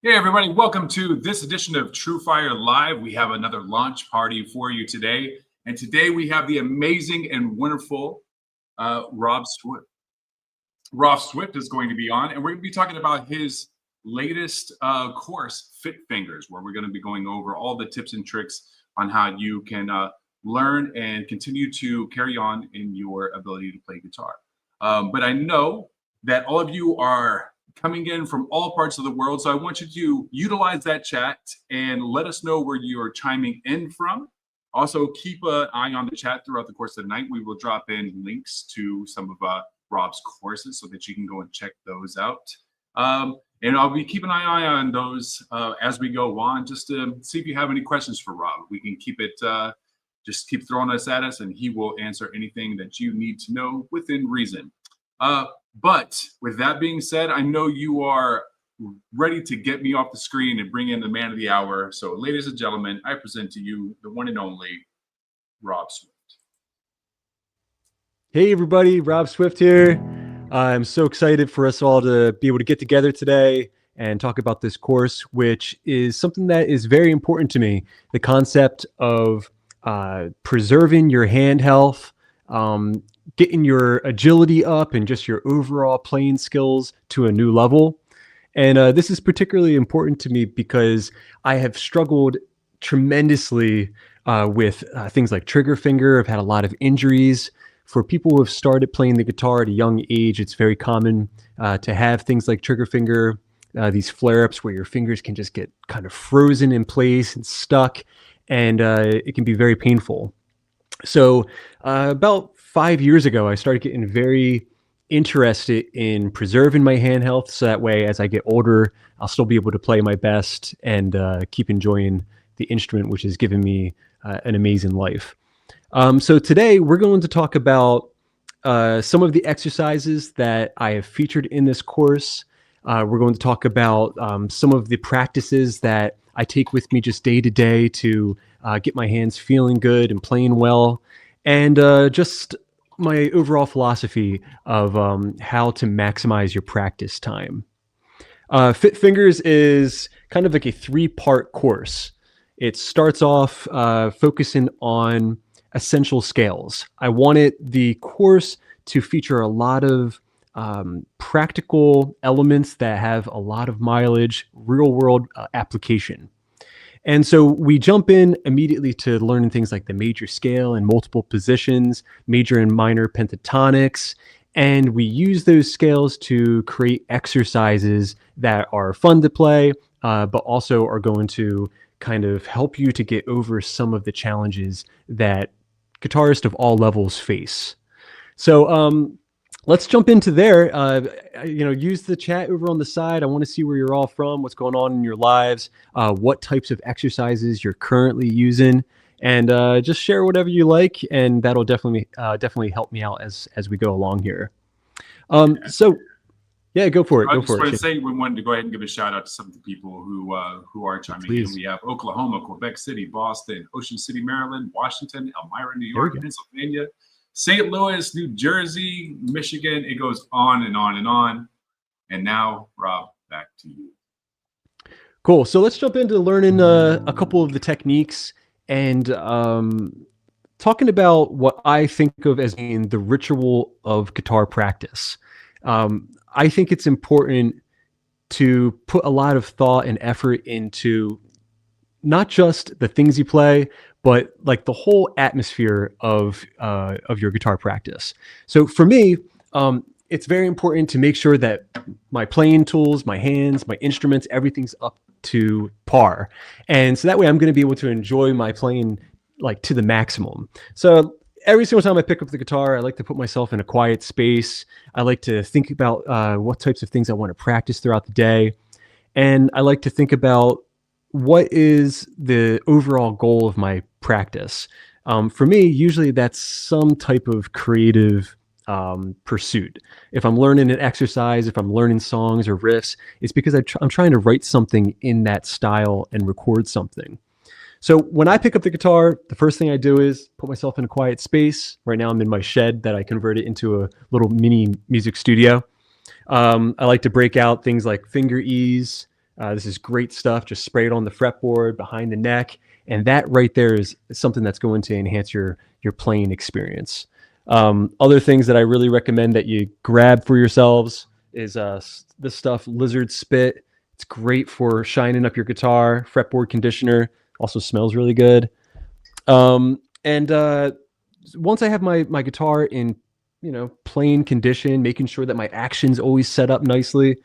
Hey everybody, welcome to this edition of TrueFire Live. We have another launch party for you today. And today we have the amazing and wonderful Rob Swift. Rob Swift is going to be on, and we're going to be talking about his latest course, Fit Fingers, where we're going to be going over all the tips and tricks on how you can learn and continue to carry on in your ability to play guitar. But I know that all of you are coming in from all parts of the world. So I want you to utilize that chat and let us know where you are chiming in from. Also, keep an eye on the chat throughout the course of the night. We will drop in links to some of Rob's courses so that you can go and check those out. And I'll be keeping an eye on those as we go on, just to see if you have any questions for Rob. We can keep it, just keep throwing us at us, and he will answer anything that you need to know within reason. But with that being said, I know you are ready to get me off the screen and bring in the man of the hour. So, ladies and gentlemen, I present to you the one and only Rob Swift. Hey, everybody, Rob Swift here. I'm so excited for us all to be able to get together today and talk about this course, which is something that is very important to me. The concept of preserving your hand health, getting your agility up and just your overall playing skills to a new level. And this is particularly important to me because I have struggled tremendously with things like trigger finger. I've had a lot of injuries. For people who have started playing the guitar at a young age, it's very common to have things like trigger finger, these flare-ups where your fingers can just get kind of frozen in place and stuck, and it can be very painful. So about 5 years ago, I started getting very interested in preserving my hand health. So that way, as I get older, I'll still be able to play my best and keep enjoying the instrument, which has given me an amazing life. So today we're going to talk about some of the exercises that I have featured in this course. We're going to talk about some of the practices that I take with me just day to day to get my hands feeling good and playing well, and just my overall philosophy of how to maximize your practice time. Fit Fingers is kind of like a 3-part course. It starts off focusing on essential scales. I wanted the course to feature a lot of practical elements that have a lot of mileage, real world application. And so we jump in immediately to learning things like the major scale and multiple positions, major and minor pentatonics, and we use those scales to create exercises that are fun to play, but also are going to kind of help you to get over some of the challenges that guitarists of all levels face. So let's jump into there. Use the chat over on the side. I want to see where you're all from, what's going on in your lives, what types of exercises you're currently using, and just share whatever you like, and that'll definitely help me out as we go along here. So yeah, go for it. I just want to say we wanted to go ahead and give a shout out to some of the people who are chiming in. We have Oklahoma, Quebec City, Boston, Ocean City, Maryland, Washington, Elmira, New York, Pennsylvania, St. Louis, New Jersey, Michigan. It goes on and on and on. And now, Rob, back to you. Cool. So let's jump into learning a couple of the techniques and talking about what I think of as being the ritual of guitar practice. I think it's important to put a lot of thought and effort into not just the things you play, but like the whole atmosphere of your guitar practice. So for me, it's very important to make sure that my playing tools, my hands, my instruments, everything's up to par. And so that way I'm going to be able to enjoy my playing like to the maximum. So every single time I pick up the guitar, I like to put myself in a quiet space. I like to think about what types of things I want to practice throughout the day. And I like to think about what is the overall goal of my practice. For me, usually that's some type of creative pursuit. If I'm learning an exercise, if I'm learning songs or riffs, it's because I'm trying to write something in that style and record something. So when I pick up the guitar, the first thing I do is put myself in a quiet space. Right now I'm in my shed that I converted into a little mini music studio. I like to break out things like finger ease, This is great stuff. Just spray it on the fretboard, behind the neck, and that right there is something that's going to enhance your playing experience. Other things that I really recommend that you grab for yourselves is this stuff, Lizard Spit. It's great for shining up your guitar. Fretboard conditioner, also smells really good. And once I have my guitar in playing condition, making sure that my action's always set up nicely,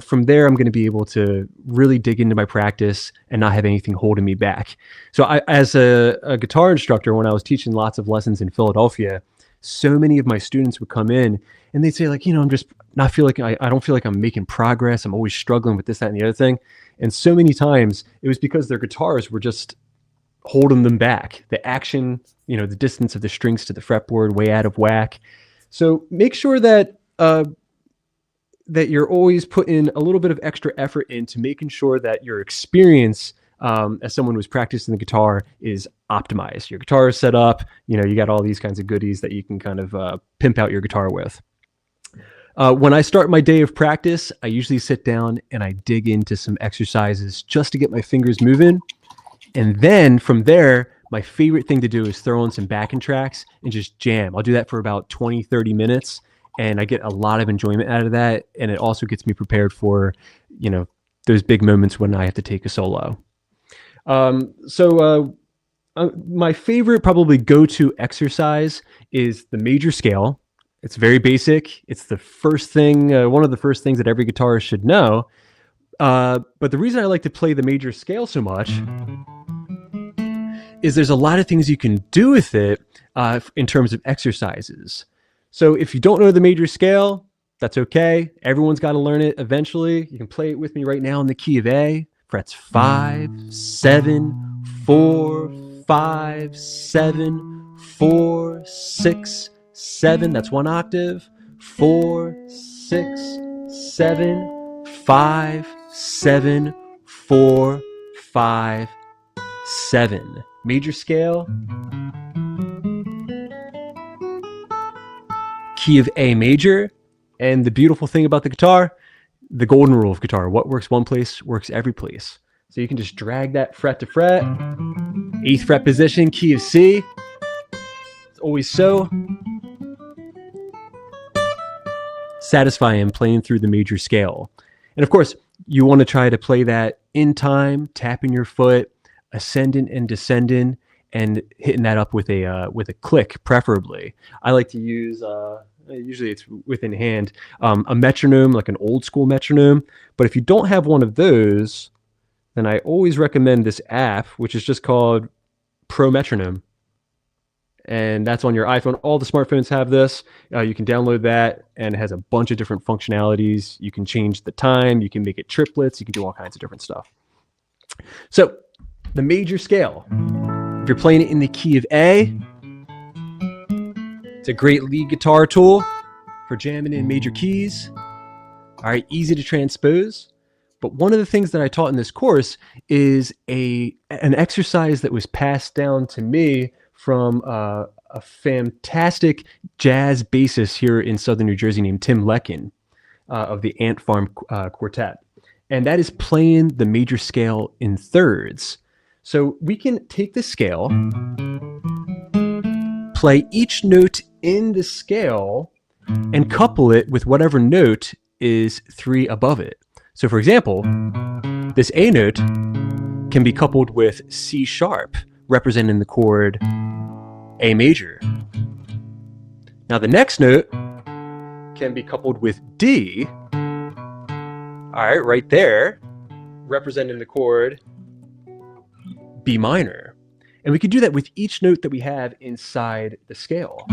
from there I'm going to be able to really dig into my practice and not have anything holding me back. So as a guitar instructor, when I was teaching lots of lessons in Philadelphia, so many of my students would come in and they'd say, like, I'm just not feel like I don't feel like I'm making progress. I'm always struggling with this, that, and the other thing. And so many times it was because their guitars were just holding them back. The action, the distance of the strings to the fretboard, way out of whack. So make sure that that you're always putting a little bit of extra effort into making sure that your experience as someone who's practicing the guitar is optimized. Your guitar is set up, you got all these kinds of goodies that you can kind of pimp out your guitar with. When I start my day of practice, I usually sit down and I dig into some exercises just to get my fingers moving. And then from there, my favorite thing to do is throw in some backing tracks and just jam. I'll do that for about 20, 30 minutes. And I get a lot of enjoyment out of that. And it also gets me prepared for, those big moments when I have to take a solo. My favorite probably go-to exercise is the major scale. It's very basic. It's the first thing, one of the first things that every guitarist should know. But the reason I like to play the major scale so much is there's a lot of things you can do with it in terms of exercises. So if you don't know the major scale, that's okay. Everyone's got to learn it eventually. You can play it with me right now in the key of A. Frets 5, 7, 4, 5, 7, 4, 6, 7. That's one octave. 4, 6, 7, 5, 7, 4, 5, 7. Major scale. Key of A major. And the beautiful thing about the guitar, the golden rule of guitar, what works one place works every place. So you can just drag that fret to fret, 8th fret position, key of C. It's always so satisfying playing through the major scale. And of course, you want to try to play that in time, tapping your foot, ascendant and descendant, and hitting that up with a click, preferably. I like to use, usually it's within hand, a metronome, like an old school metronome. But if you don't have one of those, then I always recommend this app, which is just called Pro Metronome. And that's on your iPhone. All the smartphones have this. You can download that, and it has a bunch of different functionalities. You can change the time. You can make it triplets. You can do all kinds of different stuff. So the major scale, if you're playing it in the key of A, it's a great lead guitar tool for jamming in major keys. All right, easy to transpose. But one of the things that I taught in this course is an exercise that was passed down to me from a fantastic jazz bassist here in Southern New Jersey named Tim Lekin of the Ant Farm Quartet. And that is playing the major scale in thirds. So we can take the scale, play each note in the scale, and couple it with whatever note is 3 above it. So for example, this A note can be coupled with C sharp, representing the chord A major. Now the next note can be coupled with D, all right, right there, representing the chord B minor. And we could do that with each note that we have inside the scale.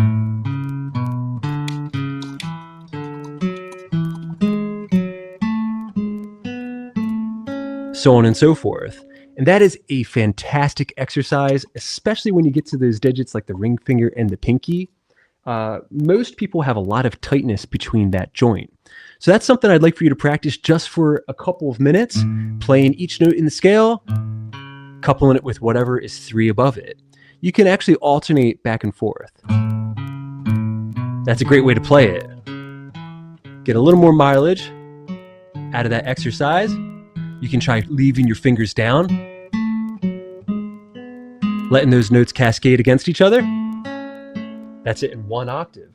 So on and so forth. And that is a fantastic exercise, especially when you get to those digits like the ring finger and the pinky. Most people have a lot of tightness between that joint. So that's something I'd like for you to practice just for a couple of minutes, playing each note in the scale, coupling it with whatever is 3 above it. You can actually alternate back and forth. That's a great way to play it. Get a little more mileage out of that exercise. You can try leaving your fingers down, letting those notes cascade against each other. That's it in 1 octave.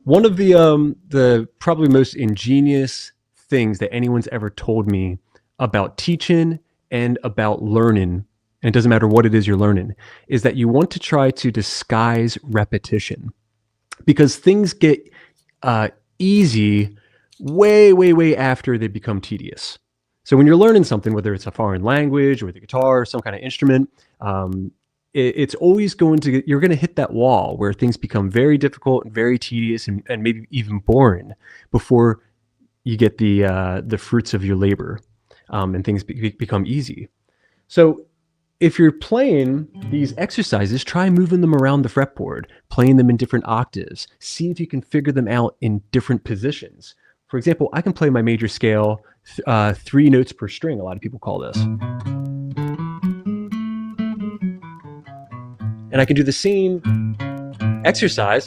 One of the probably most ingenious things that anyone's ever told me about teaching and about learning, and it doesn't matter what it is you're learning, is that you want to try to disguise repetition, because things get easy way after they become tedious. So when you're learning something, whether it's a foreign language or the guitar or some kind of instrument, it's always you're going to hit that wall where things become very difficult and very tedious and maybe even boring before you get the fruits of your labor, and things become easy. So if you're playing these exercises, try moving them around the fretboard, playing them in different octaves. See if you can figure them out in different positions. For example, I can play my major scale 3 notes per string. A lot of people call this. And I can do the same exercise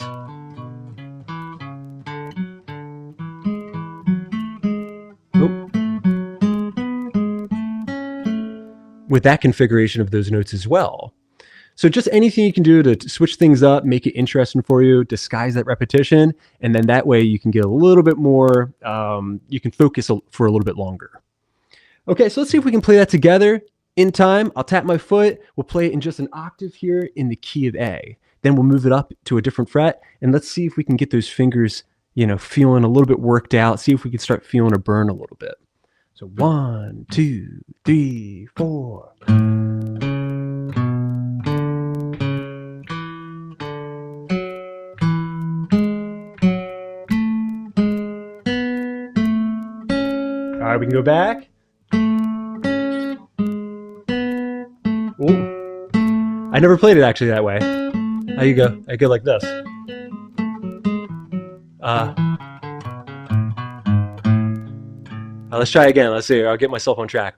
with that configuration of those notes as well. So just anything you can do to switch things up, make it interesting for you, disguise that repetition, and then that way you can get a little bit more, you can focus for a little bit longer. Okay, so let's see if we can play that together in time. I'll tap my foot, we'll play it in just an octave here in the key of A. Then we'll move it up to a different fret, and let's see if we can get those fingers, feeling a little bit worked out, see if we can start feeling a burn a little bit. So 1, 2, 3, 4. All right, we can go back. Ooh. I never played it actually that way. How you go? I go like this. Let's try again. Let's see. I'll get myself on track.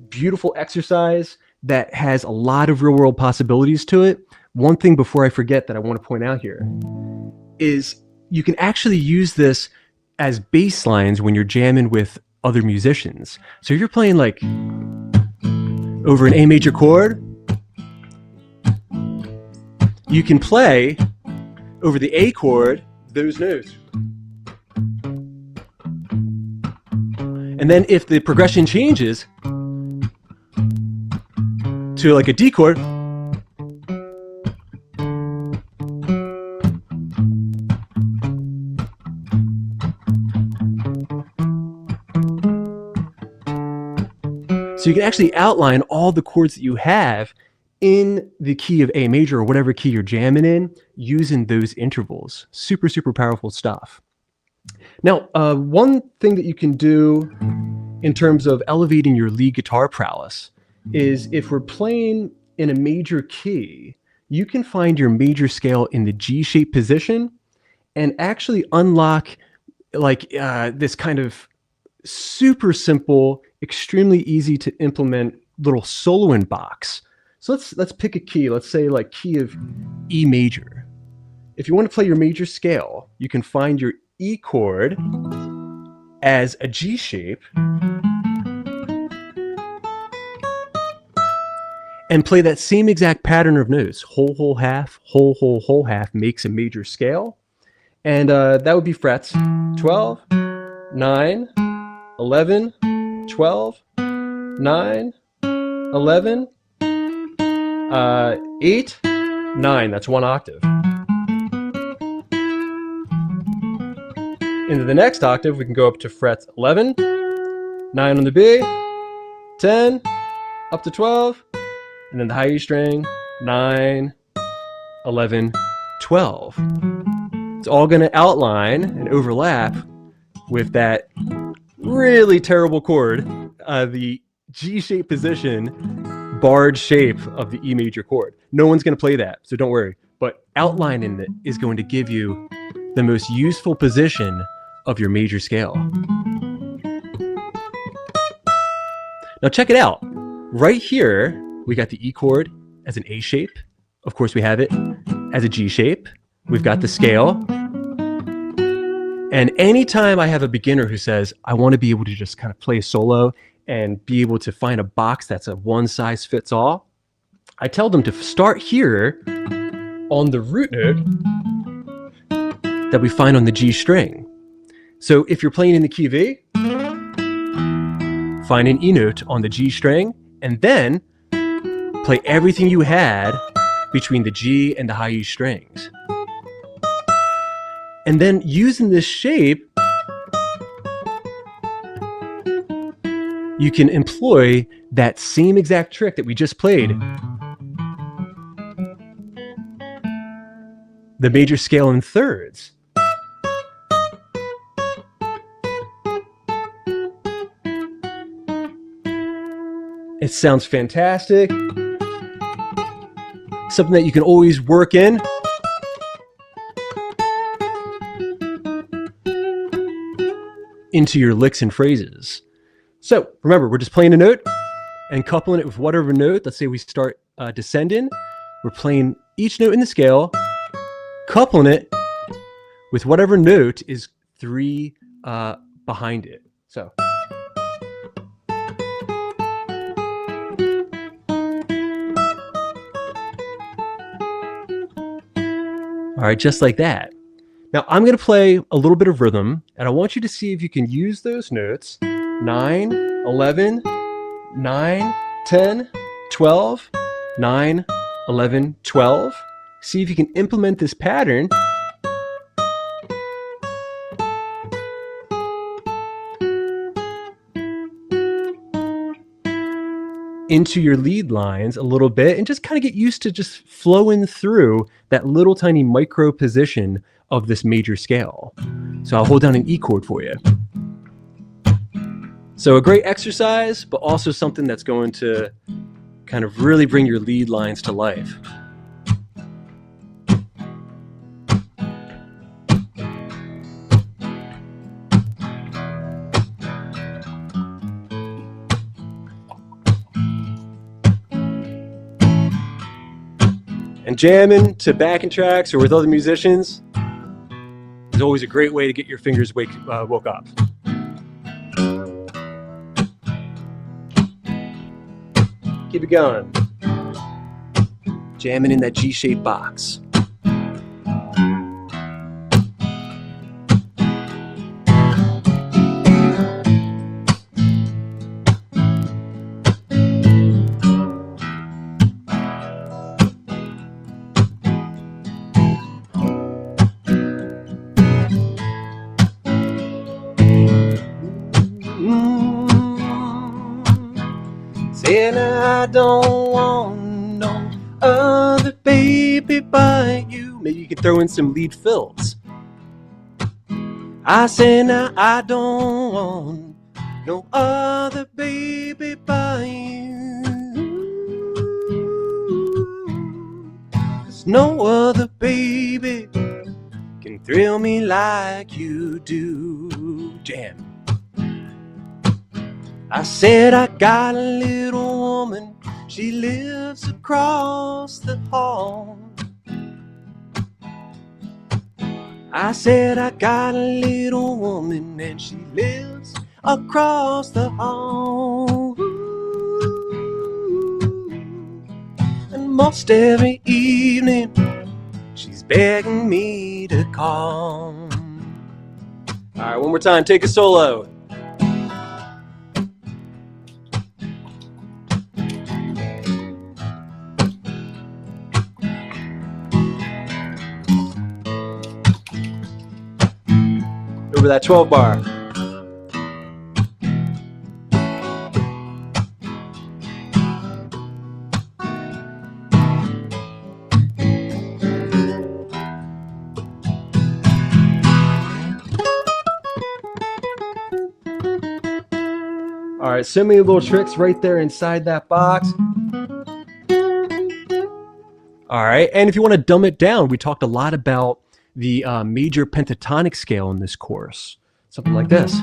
Beautiful exercise that has a lot of real world possibilities to it. One thing before I forget that I want to point out here is you can actually use this as bass lines when you're jamming with other musicians. So if you're playing like over an A major chord, you can play over the A chord those notes. And then if the progression changes to like a D chord, so you can actually outline all the chords that you have in the key of A major or whatever key you're jamming in using those intervals. Super, super powerful stuff. Now, one thing that you can do in terms of elevating your lead guitar prowess is if we're playing in a major key, you can find your major scale in the G-shaped position and actually unlock like this kind of super simple, extremely easy to implement little soloing box. So let's pick a key. Let's say like key of E major. If you want to play your major scale, you can find your E chord as a G shape and play that same exact pattern of notes. Whole, whole, half, whole, whole, whole, half makes a major scale. And that would be frets 12, 9, 11, 12, 9, 11, 8, 9. That's 1 octave. Into the next octave, we can go up to frets 11, 9 on the B, 10, up to 12, and then the high E string, 9, 11, 12. It's all going to outline and overlap with that really terrible chord, the G-shaped position barred shape of the E major chord. No one's going to play that, so don't worry. But outlining it is going to give you the most useful position of your major scale. Now check it out. Right here, we got the E chord as an A shape. Of course, we have it as a G shape. We've got the scale. And anytime I have a beginner who says, I want to be able to just kind of play a solo and be able to find a box that's a one size fits all, I tell them to start here on the root note that we find on the G string. So if you're playing in the key of A, find an E note on the G string, and then play everything you had between the G and the high E strings. And then using this shape, you can employ that same exact trick that we just played. The major scale in thirds. It sounds fantastic. Something that you can always work in. Into your licks and phrases. So remember, we're just playing a note and coupling it with whatever note. Let's say we start descending. We're playing each note in the scale, coupling it with whatever note is 3 behind it. So. All right, just like that. Now I'm going to play a little bit of rhythm, and I want you to see if you can use those notes. 9, 11, 9, 10, 12, 9, 11, 12. See if you can implement this pattern into your lead lines a little bit, and just kind of get used to just flowing through that little tiny micro position of this major scale. So I'll hold down an E chord for you. So a great exercise, but also something that's going to kind of really bring your lead lines to life. And jamming to backing tracks or with other musicians is always a great way to get your fingers woke up. Keep it going. Jamming in that G-shaped box. Saying I don't want no other baby but you. Maybe you can throw in some lead fills. I say now I don't want no other baby but you. 'Cause no other baby can thrill me like you do. Jam. I said I got a little woman, she lives across the hall. I said I got a little woman and she lives across the hall. And most every evening she's begging me to come. All right, one more time, take a solo. Over that 12 bar. All right, so many little tricks right there inside that box. All right. And if you want to dumb it down, we talked a lot about the major pentatonic scale in this course. Something like this.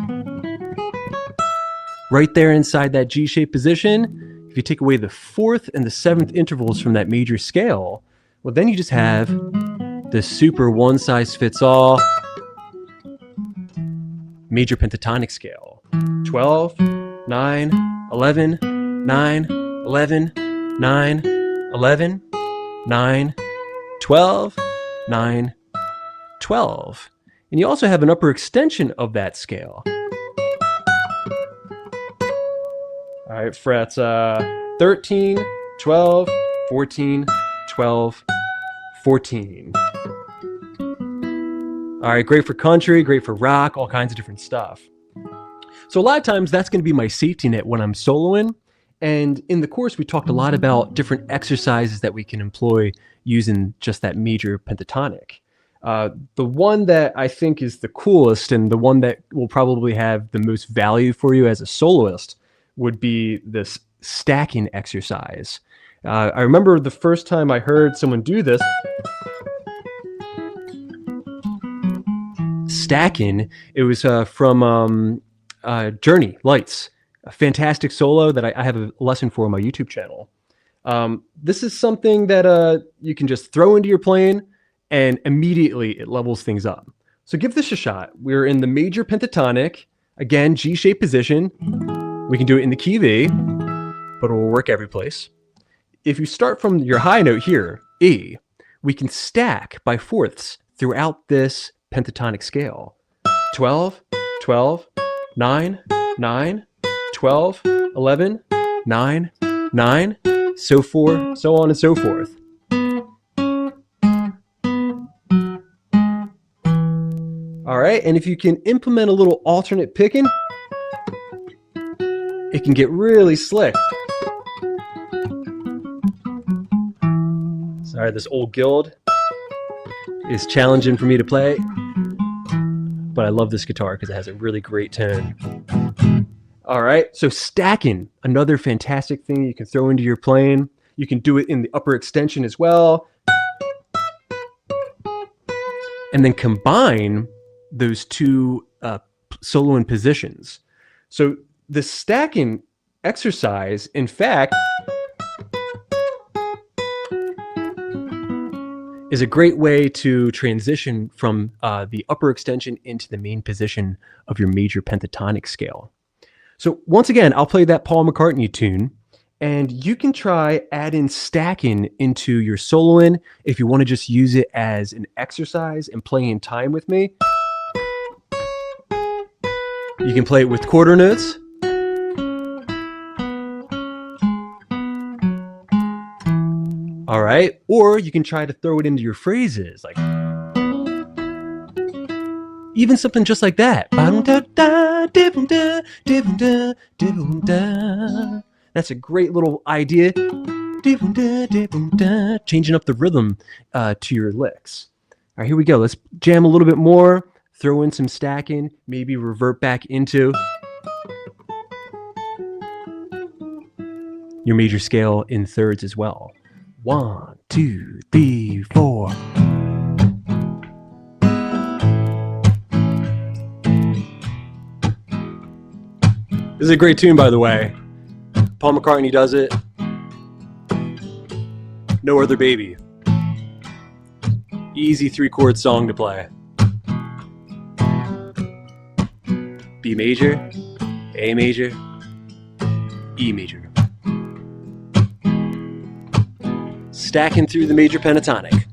Right there inside that G-shaped position, if you take away the 4th and the 7th intervals from that major scale, well, then you just have the super one-size-fits-all major pentatonic scale. 12, 9, 11, 9, 11, 9, 11, 9, 12, 9, 12. And you also have an upper extension of that scale. All right, frets 13, 12, 14, 12, 14. All right, great for country, great for rock, all kinds of different stuff. So a lot of times that's going to be my safety net when I'm soloing. And in the course, we talked a lot about different exercises that we can employ using just that major pentatonic. The one that I think is the coolest and the one that will probably have the most value for you as a soloist would be this stacking exercise. I remember the first time I heard someone do this. Stacking, it was from Journey Lights, a fantastic solo that I have a lesson for on my YouTube channel. This is something that you can just throw into your playing and immediately it levels things up. So give this a shot. We're in the major pentatonic, again, G-shaped position. We can do it in the key of E, but it will work every place. If you start from your high note here, E, we can stack by fourths throughout this pentatonic scale. 12, 12, 9, 9, 12, 11, 9, 9, so forth, so on and so forth. All right, and if you can implement a little alternate picking, it can get really slick. Sorry, this old guild is challenging for me to play, but I love this guitar because it has a really great tone. All right, so stacking, another fantastic thing you can throw into your playing. You can do it in the upper extension as well. And then combine those two soloing positions. So the stacking exercise, in fact, is a great way to transition from the upper extension into the main position of your major pentatonic scale. So once again, I'll play that Paul McCartney tune, and you can try adding stacking into your soloing if you want to just use it as an exercise and play in time with me. You can play it with quarter notes. All right, or you can try to throw it into your phrases, like even something just like that. That's a great little idea. Changing up the rhythm to your licks. All right, here we go. Let's jam a little bit more. Throw in some stacking. Maybe revert back into your major scale in thirds as well. 1, 2, 3, 4. This is a great tune, by the way. Paul McCartney does it. No Other Baby. Easy 3-chord song to play. B major, A major, E major. Stacking through the major pentatonic.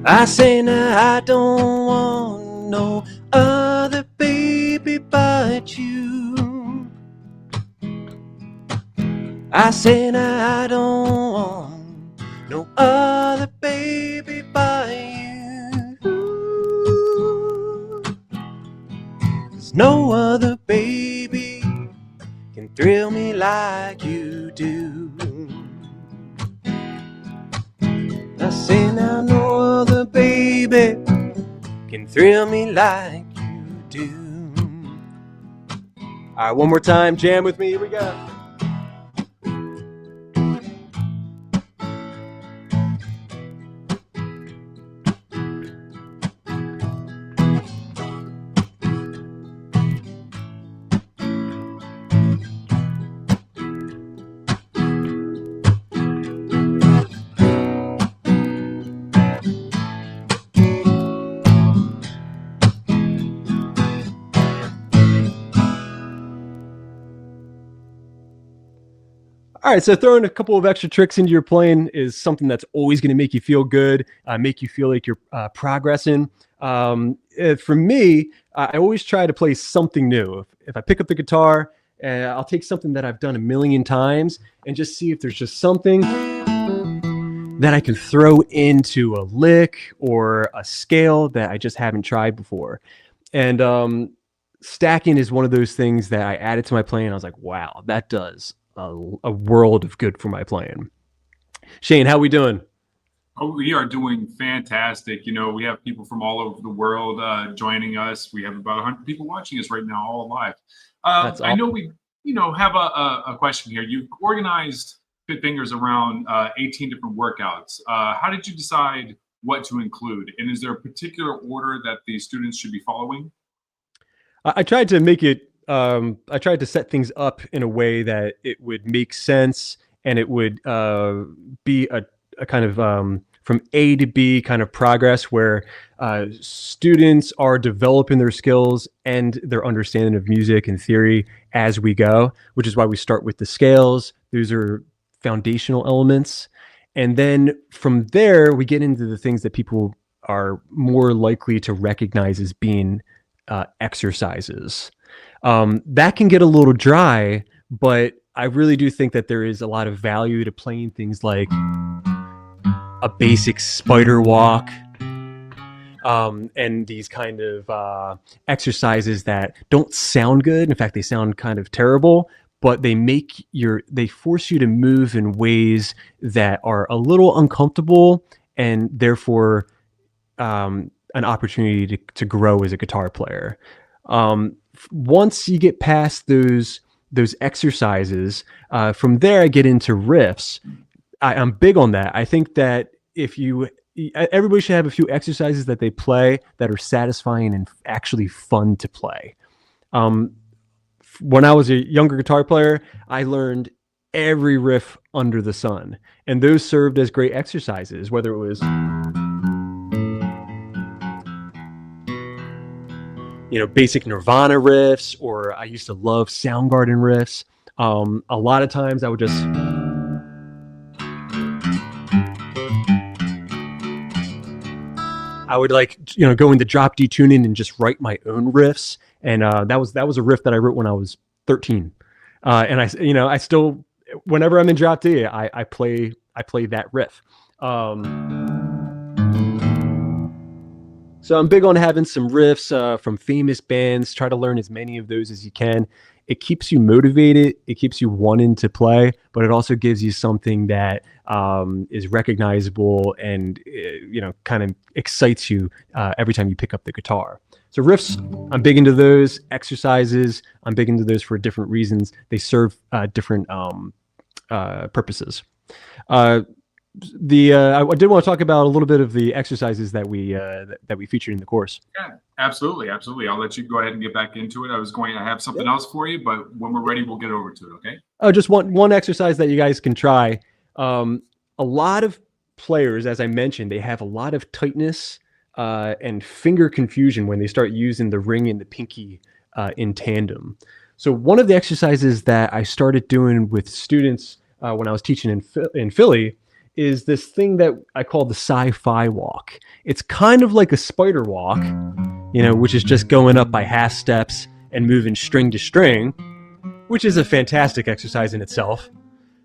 I say now I don't want no other baby but you. I say now I don't want no other baby but you. like you do. I say now no other baby can thrill me like you do. All right, one more time, jam with me, here we go. All right, so throwing a couple of extra tricks into your playing is something that's always going to make you feel good, make you feel like you're progressing. For me, I always try to play something new. If I pick up the guitar, I'll take something that I've done a million times and just see if there's just something that I can throw into a lick or a scale that I just haven't tried before. And stacking is one of those things that I added to my playing. I was like, wow, that does a world of good for my playing. Shane, how we doing? Oh, we are doing fantastic. You know, we have people from all over the world joining us. We have about 100 people watching us right now, all live. That's awesome. I know we, have a question here. You organized Fit Fingers around 18 different workouts. How did you decide what to include? And is there a particular order that the students should be following? I tried to make it I tried to set things up in a way that it would make sense and it would be a kind of from A to B kind of progress where students are developing their skills and their understanding of music and theory as we go, which is why we start with the scales. Those are foundational elements. And then from there, we get into the things that people are more likely to recognize as being exercises. That can get a little dry, but I really do think that there is a lot of value to playing things like a basic spider walk, and these kind of exercises that don't sound good. In fact, they sound kind of terrible, but they force you to move in ways that are a little uncomfortable and therefore an opportunity to grow as a guitar player. Once you get past those exercises, from there I get into riffs. I'm big on that. I think that everybody should have a few exercises that they play that are satisfying and actually fun to play. When I was a younger guitar player, I learned every riff under the sun, and those served as great exercises, whether it was basic Nirvana riffs, or I used to love Soundgarden riffs. A lot of times I would just go into drop D tuning and just write my own riffs. And that was a riff that I wrote when I was 13. And I still, whenever I'm in drop D, I play that riff. So I'm big on having some riffs from famous bands. Try to learn as many of those as you can. It keeps you motivated. It keeps you wanting to play, but it also gives you something that is recognizable and kind of excites you every time you pick up the guitar. So riffs, I'm big into those. Exercises, I'm big into those for different reasons. They serve different purposes. I did want to talk about a little bit of the exercises that we featured in the course. Yeah, absolutely. I'll let you go ahead and get back into it. I have something else for you, but when we're ready, we'll get over to it. Okay. Just one exercise that you guys can try. A lot of players, as I mentioned, they have a lot of tightness and finger confusion when they start using the ring and the pinky in tandem. So one of the exercises that I started doing with students when I was teaching in Philly is this thing that I call the sci-fi walk. It's kind of like a spider walk, which is just going up by half steps and moving string to string, which is a fantastic exercise in itself.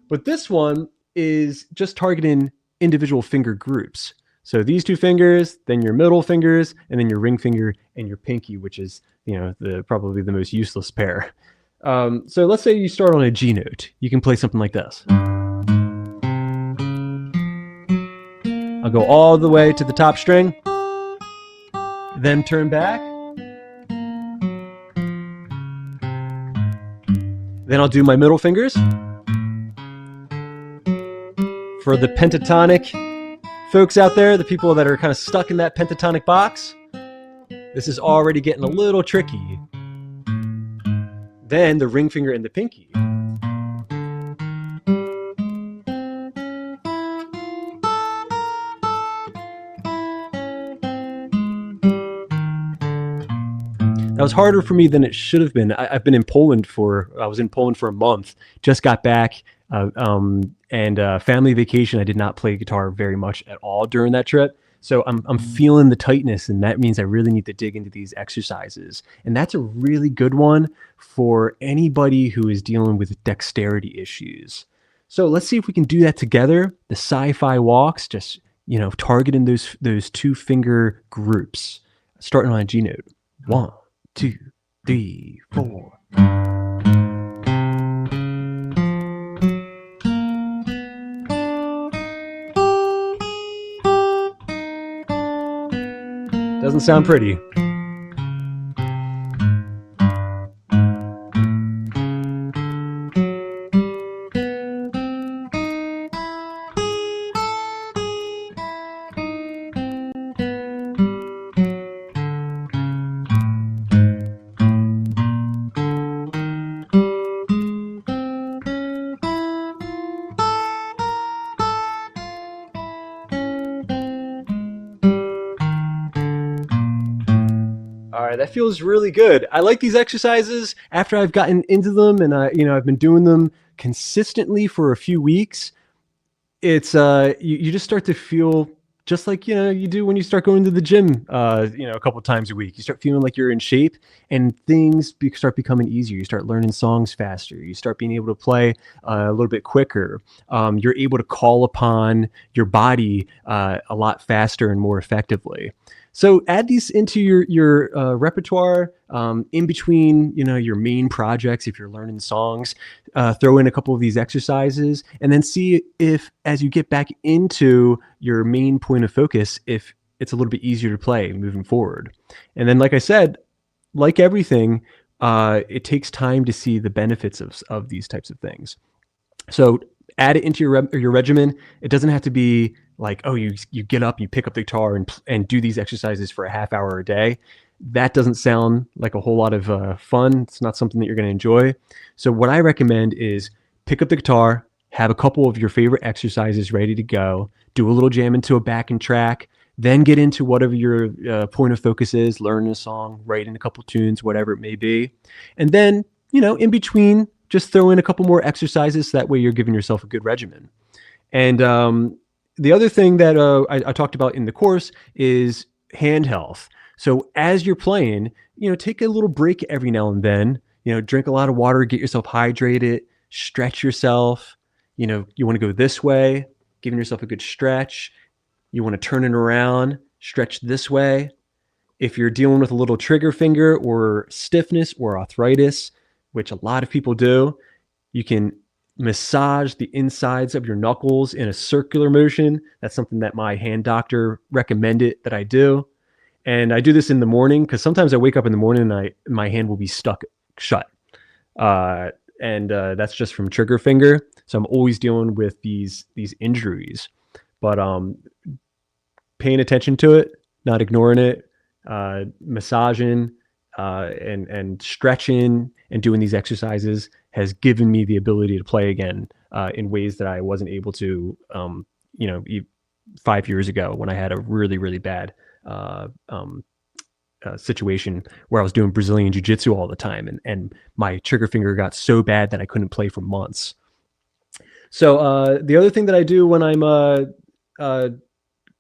But this one is just targeting individual finger groups. So these two fingers, then your middle fingers, and then your ring finger and your pinky, which is, probably the most useless pair. So let's say you start on a G note. You can play something like this. I'll go all the way to the top string, then turn back. Then I'll do my middle fingers. For the pentatonic folks out there, the people that are kind of stuck in that pentatonic box, this is already getting a little tricky. Then the ring finger and the pinky. That was harder for me than it should have been. I was in Poland for a month, just got back, and family vacation. I did not play guitar very much at all during that trip. So I'm feeling the tightness, and that means I really need to dig into these exercises. And that's a really good one for anybody who is dealing with dexterity issues. So let's see if we can do that together. The sci-fi walks, just, targeting those two finger groups, starting on a G note. 1, 2, 3, 4. Doesn't sound pretty. All right, that feels really good. I like these exercises after I've gotten into them, and I've been doing them consistently for a few weeks. It's you just start to feel just like you do when you start going to the gym, a couple times a week. You start feeling like you're in shape, and things start becoming easier. You start learning songs faster. You start being able to play a little bit quicker. You're able to call upon your body a lot faster and more effectively. So add these into your repertoire in between, your main projects. If you're learning songs, throw in a couple of these exercises, and then see if, as you get back into your main point of focus, if it's a little bit easier to play moving forward. And then, like I said, like everything, it takes time to see the benefits of these types of things. So add it into your regimen. It doesn't have to be like, oh, you get up, you pick up the guitar and do these exercises for a half hour a day. That doesn't sound like a whole lot of fun. It's not something that you're going to enjoy. So what I recommend is pick up the guitar, have a couple of your favorite exercises ready to go, do a little jam into a backing track, then get into whatever your point of focus is, learn a song, write in a couple tunes, whatever it may be. And then, in between, just throw in a couple more exercises. So that way you're giving yourself a good regimen. And the other thing that I talked about in the course is hand health. So as you're playing, take a little break every now and then, drink a lot of water, get yourself hydrated, stretch yourself. You want to go this way, giving yourself a good stretch. You want to turn it around, stretch this way. If you're dealing with a little trigger finger or stiffness or arthritis, which a lot of people do, you can massage the insides of your knuckles in a circular motion. That's something that my hand doctor recommended that I do. And I do this in the morning because sometimes I wake up in the morning and my hand will be stuck shut. And that's just from trigger finger. So I'm always dealing with these injuries. But paying attention to it, not ignoring it, massaging and stretching and doing these exercises has given me the ability to play again in ways that I wasn't able to, 5 years ago when I had a really, really bad situation where I was doing Brazilian jiu-jitsu all the time. And my trigger finger got so bad that I couldn't play for months. So the other thing that I do when I'm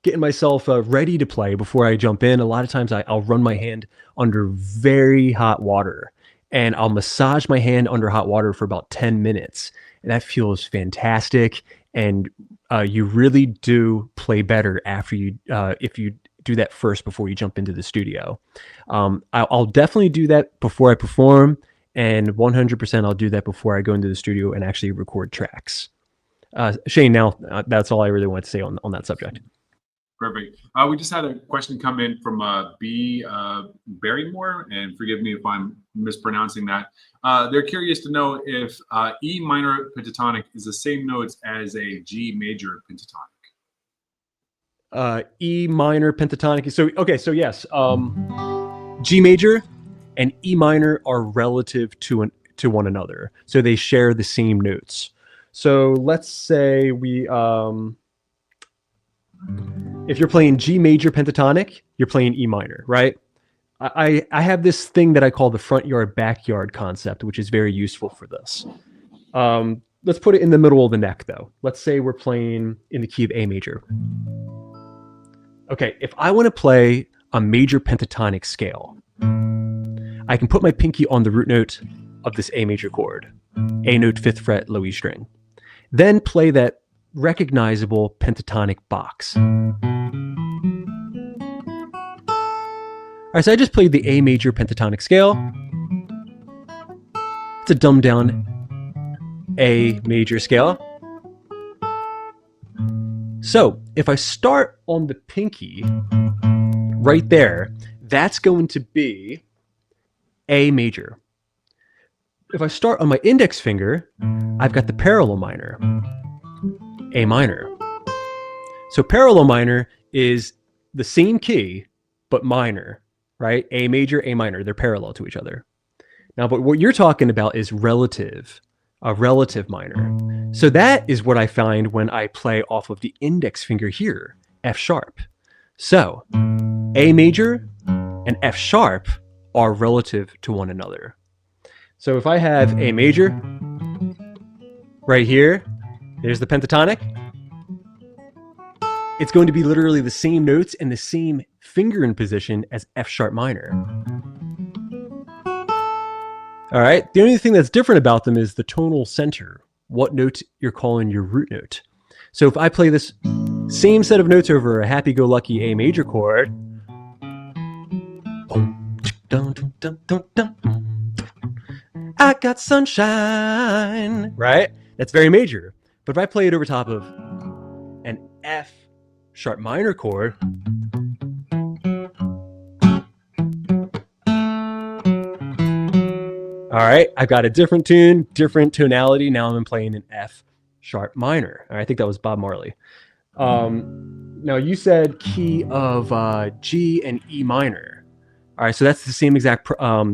getting myself ready to play before I jump in, a lot of times I'll run my hand under very hot water. And I'll massage my hand under hot water for about 10 minutes. And that feels fantastic. And you really do play better after if you do that first before you jump into the studio. I'll definitely do that before I perform. and 100% I'll do that before I go into the studio and actually record tracks. Shane, now that's all I really want to say on that subject. Perfect. We just had a question come in from B. Barrymore, and forgive me if I'm mispronouncing that. They're curious to know if E minor pentatonic is the same notes as a G major pentatonic. E minor pentatonic. So yes, G major and E minor are relative to one another. So they share the same notes. So let's say if you're playing G major pentatonic, you're playing E minor, right? I have this thing that I call the front yard, backyard concept, which is very useful for this. Let's put it in the middle of the neck, though. Let's say we're playing in the key of A major. Okay, if I want to play a major pentatonic scale, I can put my pinky on the root note of this A major chord, A note, 5th fret, low E string, then play that recognizable pentatonic box. All right, so I just played the A major pentatonic scale. It's a dumbed down A major scale. So if I start on the pinky right there, that's going to be A major. If I start on my index finger, I've got the parallel minor, A minor. So parallel minor is the same key, but minor, right? A major, A minor, they're parallel to each other. Now, but what you're talking about is relative, a relative minor. So that is what I find when I play off of the index finger here, F sharp. So A major and F sharp are relative to one another. So if I have A major right here, there's the pentatonic. It's going to be literally the same notes and the same finger in position as F sharp minor. All right. The only thing that's different about them is the tonal center, what note you're calling your root note. So if I play this same set of notes over a happy-go-lucky A major chord, I got sunshine, right? That's very major. But if I play it over top of an F sharp minor chord, all right, I've got a different tune, different tonality. Now I'm playing an F sharp minor. All right, I think that was Bob Marley. Now you said key of G and E minor. All right, so that's the same exact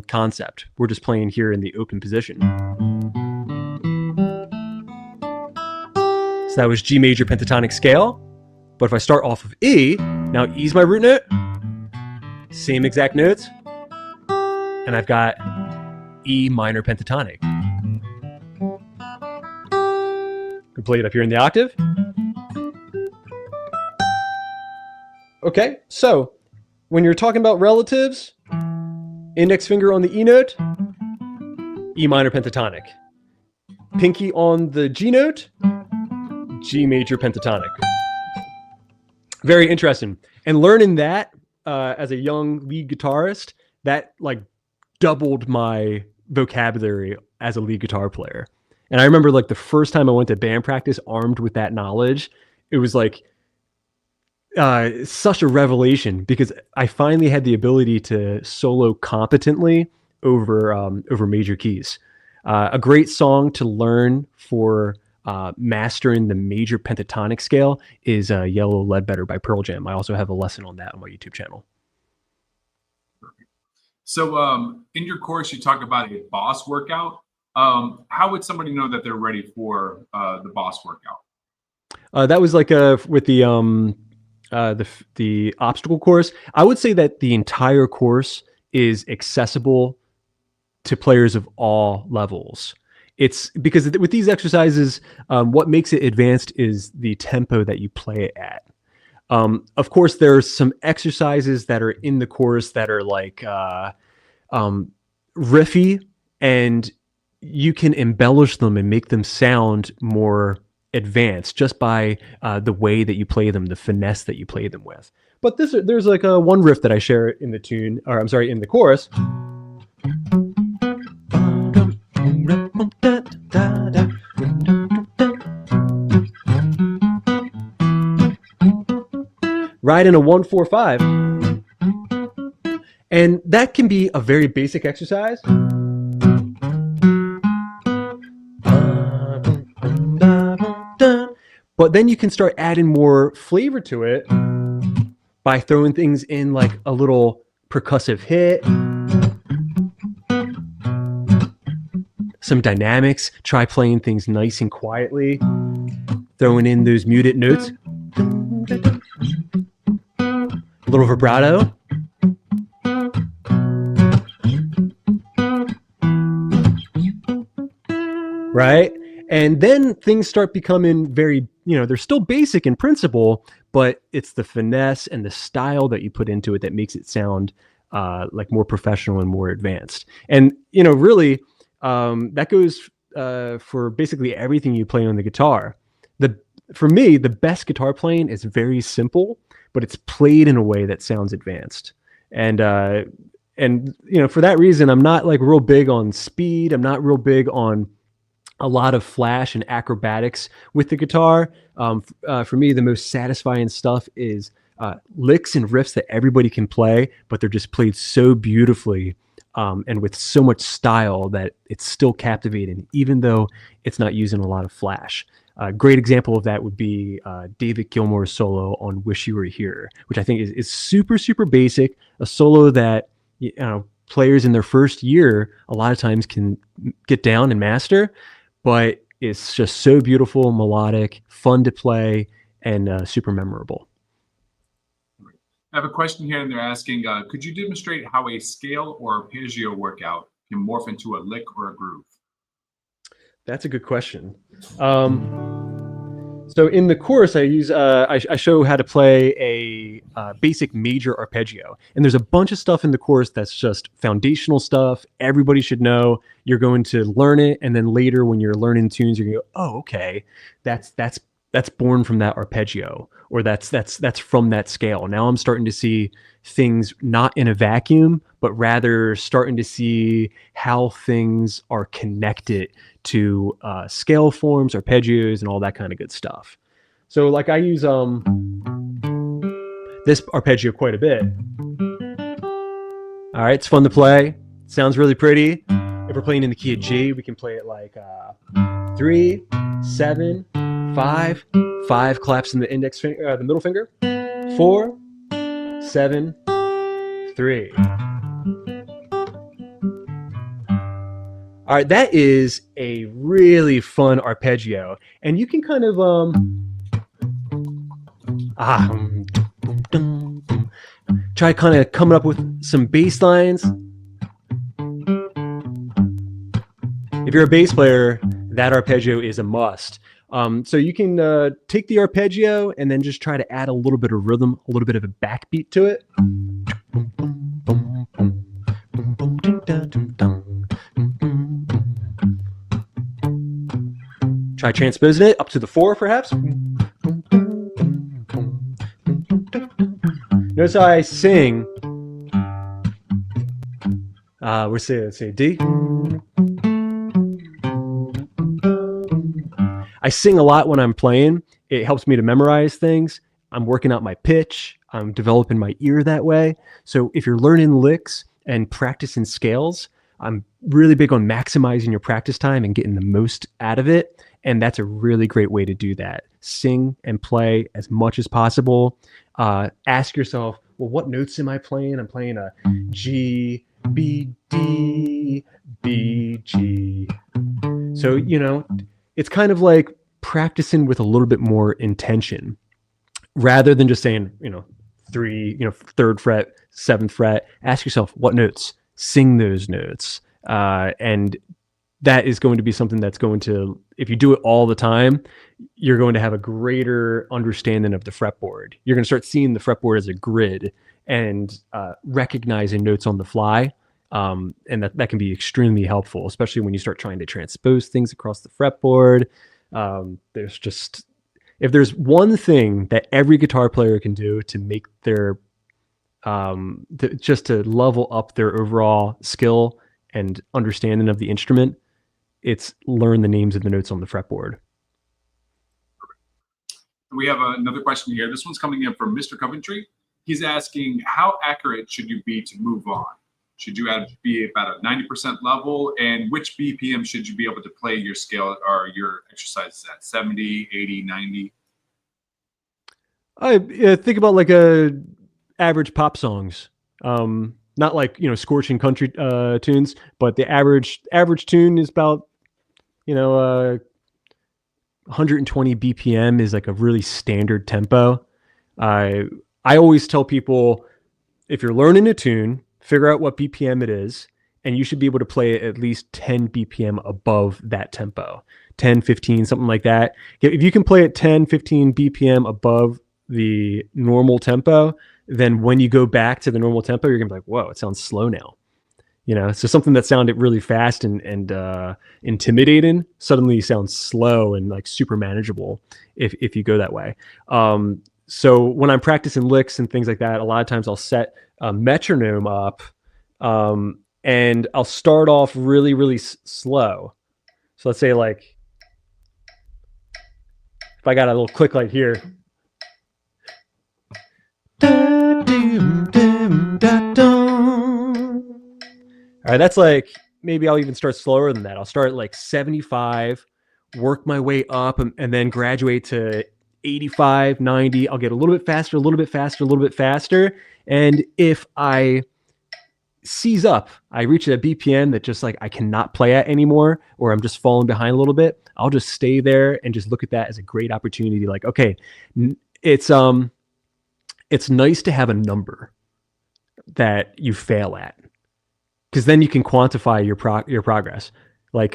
concept. We're just playing here in the open position. So that was G major pentatonic scale. But if I start off of E, now E's my root note, same exact notes, and I've got E minor pentatonic. Can play it up here in the octave. Okay, so when you're talking about relatives, index finger on the E note, E minor pentatonic. Pinky on the G note, G major pentatonic. Very interesting. And learning that as a young lead guitarist, that like doubled my vocabulary as a lead guitar player. And I remember like the first time I went to band practice armed with that knowledge, it was like such a revelation because I finally had the ability to solo competently over major keys. A great song to learn for mastering the major pentatonic scale is Yellow Ledbetter by Pearl Jam. I also have a lesson on that on my YouTube channel. So in your course, you talk about a boss workout. How would somebody know that they're ready for the boss workout? That was like with the obstacle course. I would say that the entire course is accessible to players of all levels. It's because with these exercises, what makes it advanced is the tempo that you play it at. Of course, there's some exercises that are in the course that are like riffy, and you can embellish them and make them sound more advanced just by the way that you play them, the finesse that you play them with. But there's like one riff that I share in the tune, or I'm sorry, in the chorus. right in a 1-4-5. And that can be a very basic exercise. But then you can start adding more flavor to it by throwing things in like a little percussive hit, some dynamics. Try playing things nice and quietly, throwing in those muted notes, a little vibrato. Right? And then things start becoming very, they're still basic in principle, but it's the finesse and the style that you put into it that makes it sound like more professional and more advanced. And, really, that goes for basically everything you play on the guitar. For me, the best guitar playing is very simple, but it's played in a way that sounds advanced. And for that reason, I'm not like real big on speed. I'm not real big on a lot of flash and acrobatics with the guitar. For me, the most satisfying stuff is licks and riffs that everybody can play, but they're just played so beautifully and with so much style that it's still captivating, even though it's not using a lot of flash. A great example of that would be David Gilmour's solo on Wish You Were Here, which I think is super, super basic, a solo that players in their first year a lot of times can get down and master, but it's just so beautiful, melodic, fun to play, and super memorable. I have a question here, and they're asking, could you demonstrate how a scale or arpeggio workout can morph into a lick or a groove? That's a good question. So in the course, I show how to play a basic major arpeggio, and there's a bunch of stuff in the course that's just foundational stuff. Everybody should know. You're going to learn it, and then later when you're learning tunes, you're going to go, "Oh, okay, that's born from that arpeggio, or that's from that scale." Now I'm starting to see things not in a vacuum, but rather starting to see how things are connected to scale forms, arpeggios, and all that kind of good stuff. So like I use this arpeggio quite a bit. All right, it's fun to play. Sounds really pretty. If we're playing in the key of G, we can play it like 3, 7, 5, 5 claps in the index finger, the middle finger, 4, 7, 3. All right, that is a really fun arpeggio, and you can kind of try kind of coming up with some bass lines. If you're a bass player, that arpeggio is a must. So you can take the arpeggio and then just try to add a little bit of rhythm, a little bit of a backbeat to it. Try transposing it up to the 4, perhaps. Notice how I sing. Let's say D. I sing a lot when I'm playing. It helps me to memorize things. I'm working out my pitch. I'm developing my ear that way. So if you're learning licks and practicing scales, I'm really big on maximizing your practice time and getting the most out of it. And that's a really great way to do that. Sing and play as much as possible. Ask yourself, well, what notes am I playing? I'm playing a G, B, D, B, G. So, it's kind of like practicing with a little bit more intention rather than just saying, 3, 3rd fret, 7th fret. Ask yourself what notes, sing those notes. And that is going to be something that's going to, if you do it all the time, you're going to have a greater understanding of the fretboard. You're going to start seeing the fretboard as a grid and recognizing notes on the fly. And that can be extremely helpful, especially when you start trying to transpose things across the fretboard. If there's one thing that every guitar player can do to make their, just to level up their overall skill and understanding of the instrument, it's learn the names of the notes on the fretboard. We have another question here. This one's coming in from Mr. Coventry. He's asking, how accurate should you be to move on? Should you be about a 90% level? And which BPM should you be able to play your scale or your exercises at? 70, 80, 90? I think about like average pop songs. Not like, scorching country tunes, but the average tune is about, 120 BPM is like a really standard tempo. I always tell people, if you're learning a tune, figure out what BPM it is, and you should be able to play it at least 10 BPM above that tempo. 10, 15, something like that. If you can play it 10, 15 BPM above the normal tempo, then when you go back to the normal tempo, you're gonna be like, whoa, it sounds slow now. So something that sounded really fast and intimidating suddenly sounds slow and like super manageable if you go that way. So when I'm practicing licks and things like that, a lot of times I'll set a metronome up, and I'll start off really, really slow. So let's say like, if I got a little click like here. All right, that's like, maybe I'll even start slower than that. I'll start at like 75, work my way up, and then graduate to 85, 90. I'll get a little bit faster, a little bit faster, a little bit faster. And if I seize up, I reach a BPM that just like I cannot play at anymore, or I'm just falling behind a little bit, I'll just stay there and just look at that as a great opportunity. Like, okay, it's nice to have a number that you fail at, because then you can quantify your progress. Like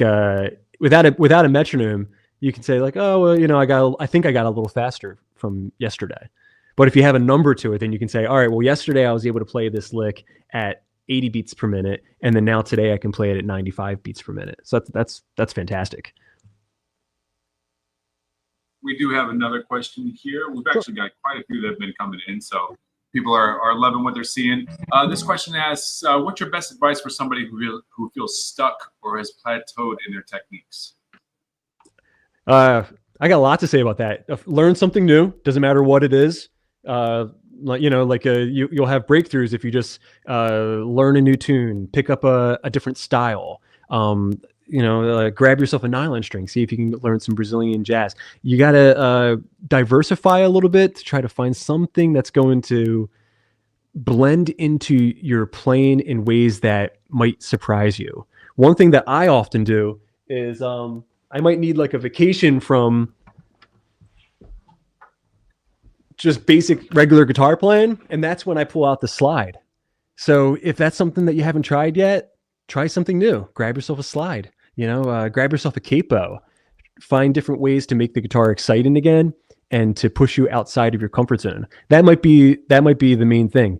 without a metronome, you can say like, oh, well, I think I got a little faster from yesterday. But if you have a number to it, then you can say, all right, well, yesterday I was able to play this lick at 80 beats per minute, and then now today I can play it at 95 beats per minute. So that's fantastic. We do have another question here. We've actually got quite a few that have been coming in, so people are loving what they're seeing. This question asks, what's your best advice for somebody who feels stuck or has plateaued in their techniques? I got a lot to say about that. Learn something new. Doesn't matter what it is. You'll have breakthroughs if you just learn a new tune, pick up a different style. Grab yourself a nylon string, see if you can learn some Brazilian jazz. You got to diversify a little bit to try to find something that's going to blend into your playing in ways that might surprise you. One thing that I often do is I might need like a vacation from just basic regular guitar playing, and that's when I pull out the slide. So if that's something that you haven't tried yet, try something new. Grab yourself a slide, grab yourself a capo. Find different ways to make the guitar exciting again and to push you outside of your comfort zone. That might be the main thing.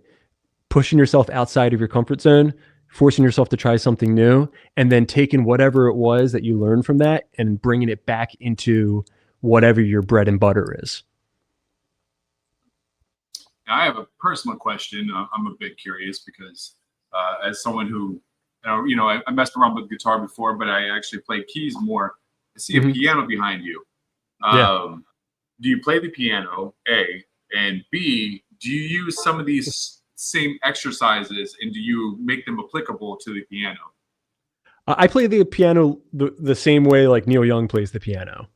Pushing yourself outside of your comfort zone, forcing yourself to try something new, and then taking whatever it was that you learned from that and bringing it back into whatever your bread and butter is. I have a personal question. I'm a bit curious because as someone who, I messed around with guitar before, but I actually play keys more. I see a piano behind you. Do you play the piano, A? And B, do you use some of these same exercises and do you make them applicable to the piano? I play the piano the same way like Neil Young plays the piano.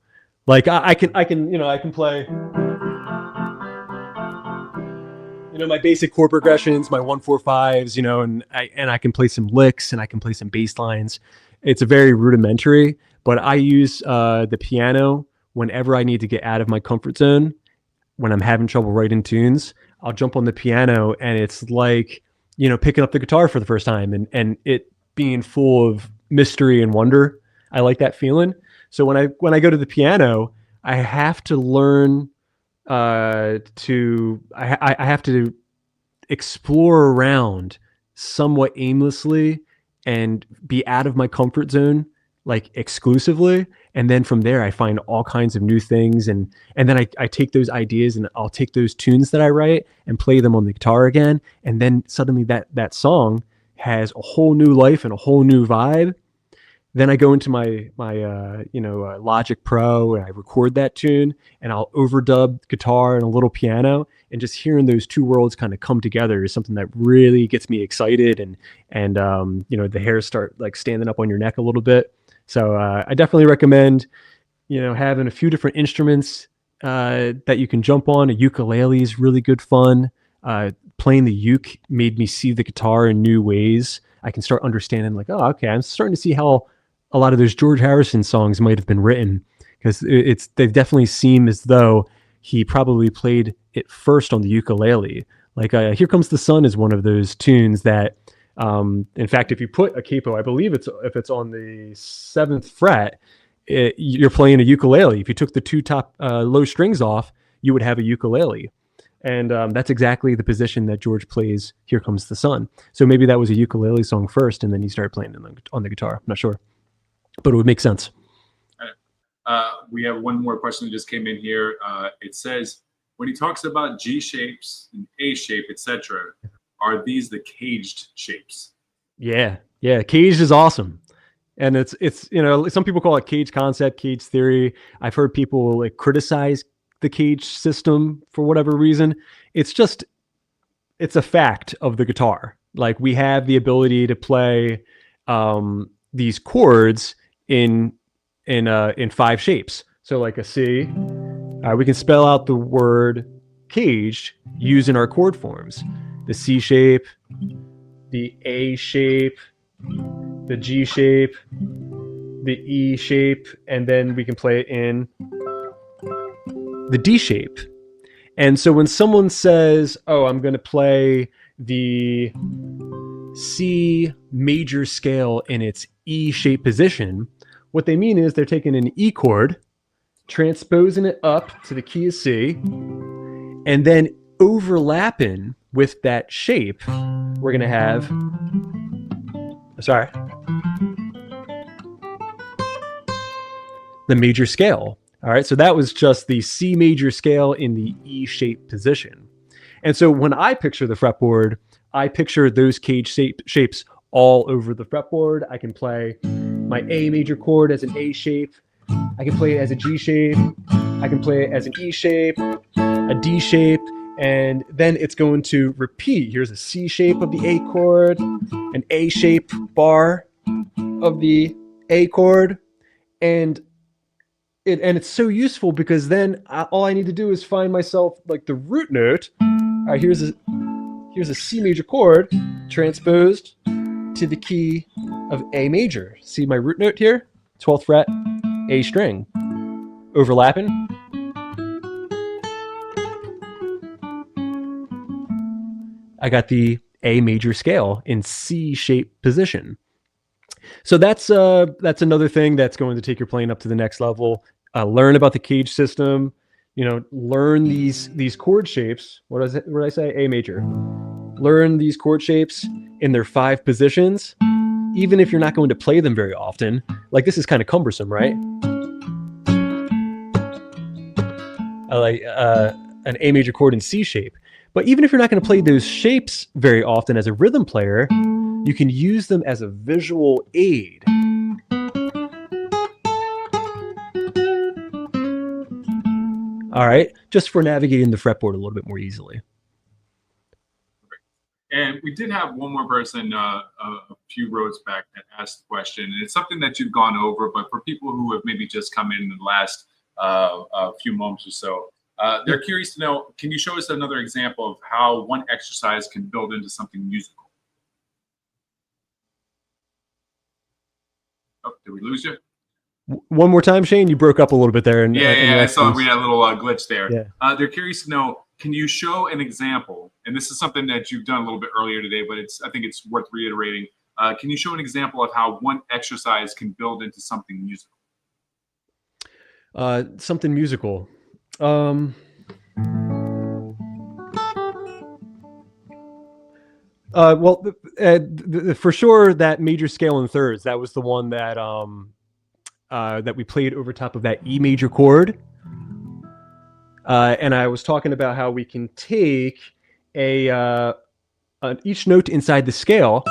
Like I can play my basic chord progressions, my 1-4-5s, and I can play some licks and I can play some bass lines. It's a very rudimentary, but I use the piano whenever I need to get out of my comfort zone. When I'm having trouble writing tunes, I'll jump on the piano and it's like, picking up the guitar for the first time and it being full of mystery and wonder. I like that feeling. So when I go to the piano, I have to learn I have to explore around somewhat aimlessly and be out of my comfort zone, like exclusively. And then from there, I find all kinds of new things. And then I take those ideas and I'll take those tunes that I write and play them on the guitar again. And then suddenly that song has a whole new life and a whole new vibe. Then I go into my Logic Pro and I record that tune, and I'll overdub guitar and a little piano, and just hearing those two worlds kind of come together is something that really gets me excited, and the hairs start like standing up on your neck a little bit. So I definitely recommend having a few different instruments that you can jump on. A ukulele is really good fun. Playing the uke made me see the guitar in new ways. I can start understanding like, oh, okay, I'm starting to see how a lot of those George Harrison songs might have been written, because they definitely seem as though he probably played it first on the ukulele. Like Here Comes the Sun is one of those tunes that, in fact, if you put a capo, I believe if it's on the 7th fret, you're playing a ukulele. If you took the two top low strings off, you would have a ukulele. And that's exactly the position that George plays Here Comes the Sun. So maybe that was a ukulele song first, and then he started playing on the guitar. I'm not sure, but it would make sense. We have one more question that just came in here. It says, when he talks about G shapes and A shape, etc., are these the caged shapes? Yeah. Caged is awesome. And it's some people call it cage concept, cage theory. I've heard people like criticize the cage system for whatever reason. It's a fact of the guitar. Like, we have the ability to play these chords in 5 shapes. So like a C, we can spell out the word caged using our chord forms: the C shape, the A shape, the G shape, the E shape, and then we can play it in the D shape. And so when someone says, oh, I'm going to play the C major scale in its E shape position, what they mean is they're taking an E chord, transposing it up to the key of C, and then overlapping with that shape, we're going to have, the major scale. All right, so that was just the C major scale in the E shape position. And so when I picture the fretboard, I picture those cage shapes all over the fretboard. I can play my A major chord as an A shape. I can play it as a G shape. I can play it as an E shape, a D shape, and then it's going to repeat. Here's a C shape of the A chord, an A shape bar of the A chord, and it's so useful because then all I need to do is find myself like the root note. All right, here's a C major chord transposed to the key of A major. See my root note here? 12th fret, A string. Overlapping. I got the A major scale in C shape position. So that's another thing that's going to take your playing up to the next level. Learn about the cage system. Learn these chord shapes. What did I say? A major. Learn these chord shapes in their 5 positions, even if you're not going to play them very often. Like, this is kind of cumbersome, right? Like an A major chord in C shape. But even if you're not going to play those shapes very often as a rhythm player, you can use them as a visual aid. All right, just for navigating the fretboard a little bit more easily. And we did have one more person a few rows back that asked the question, and it's something that you've gone over, but for people who have maybe just come in the last few moments or so, they're curious to know, can you show us another example of how one exercise can build into something musical? Oh, did we lose you? One more time, Shane. You broke up a little bit there. Yeah, I saw we had a little glitch there. Yeah. They're curious to know, can you show an example? And this is something that you've done a little bit earlier today, but I think it's worth reiterating. Can you show an example of how one exercise can build into something musical? Something musical. Well, for sure, that major scale in thirds, that was the one that that we played over top of that E major chord. And I was talking about how we can take each note inside the scale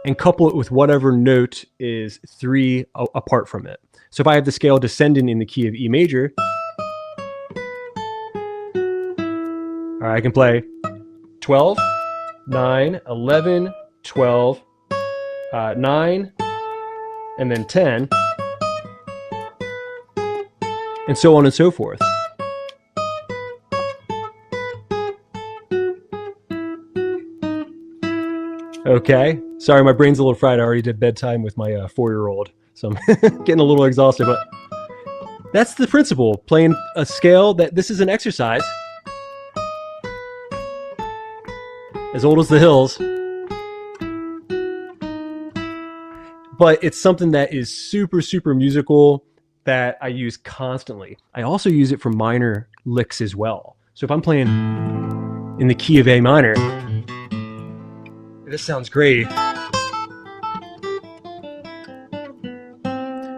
and couple it with whatever note is 3 apart from it. So if I have the scale descending in the key of E major, all right, I can play 12, 9, 11, 12, 9, and then 10, and so on and so forth. Okay, sorry, my brain's a little fried. I already did bedtime with my 4-year-old, so I'm getting a little exhausted, but that's the principle. Playing a scale that this is an exercise as old as the hills, but it's something that is super, super musical that I use constantly. I also use it for minor licks as well. So if I'm playing in the key of A minor, this sounds great.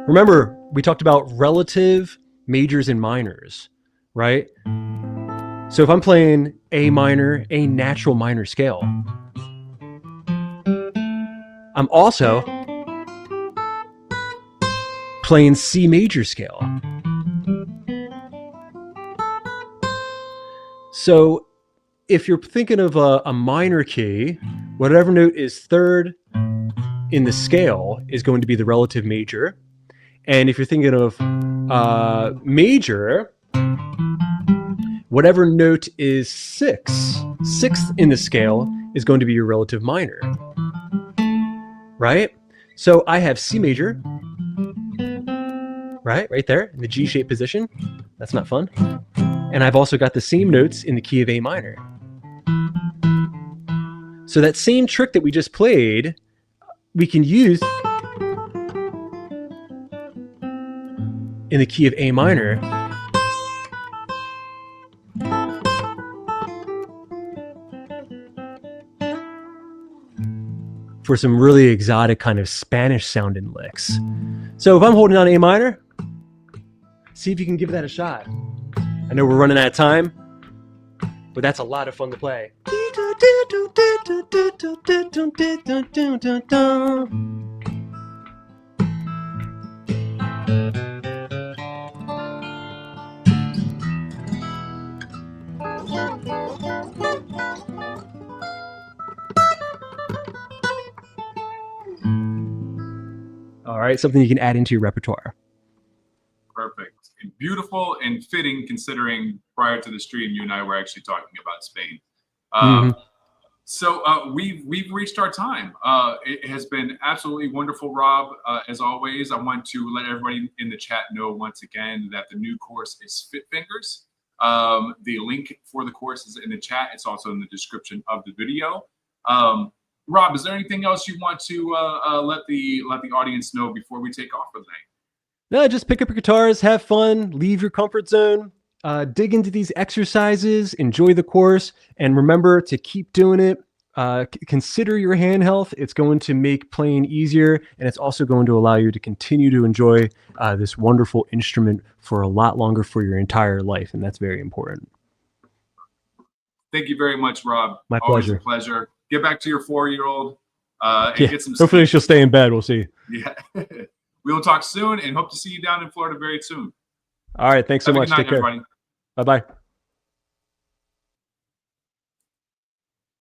Remember, we talked about relative majors and minors, right? So if I'm playing A minor, a natural minor scale, I'm also playing C major scale. So if you're thinking of a minor key, whatever note is third in the scale is going to be the relative major. And if you're thinking of major, whatever note is sixth in the scale is going to be your relative minor, right? So I have C major, right there in the G-shaped position. That's not fun. And I've also got the same notes in the key of A minor. So that same trick that we just played, we can use in the key of A minor for some really exotic kind of Spanish sounding licks. So if I'm holding on A minor, see if you can give that a shot. I know we're running out of time, but that's a lot of fun to play. All right, something you can add into your repertoire. Perfect. Beautiful and fitting, considering prior to the stream, you and I were actually talking about Spain. So we've reached our time. It has been absolutely wonderful, Rob. As always, I want to let everybody in the chat know once again that the new course is Fit Fingers. The link for the course is in the chat. It's also in the description of the video. Rob, is there anything else you want to let the audience know before we take off for the night? No, just pick up your guitars, have fun, leave your comfort zone, dig into these exercises, enjoy the course, and remember to keep doing it. Consider your hand health. It's going to make playing easier, and it's also going to allow you to continue to enjoy this wonderful instrument for a lot longer, for your entire life, and that's very important. Thank you very much, Rob. My Always pleasure. a pleasure. Get back to your 4-year-old and Yeah, get some hopefully sleep. she'll stay in bed. We'll see. Yeah. We will talk soon and hope to see you down in Florida very soon. All right. Thanks so Have a much. good night, Take care. everybody. Bye-bye.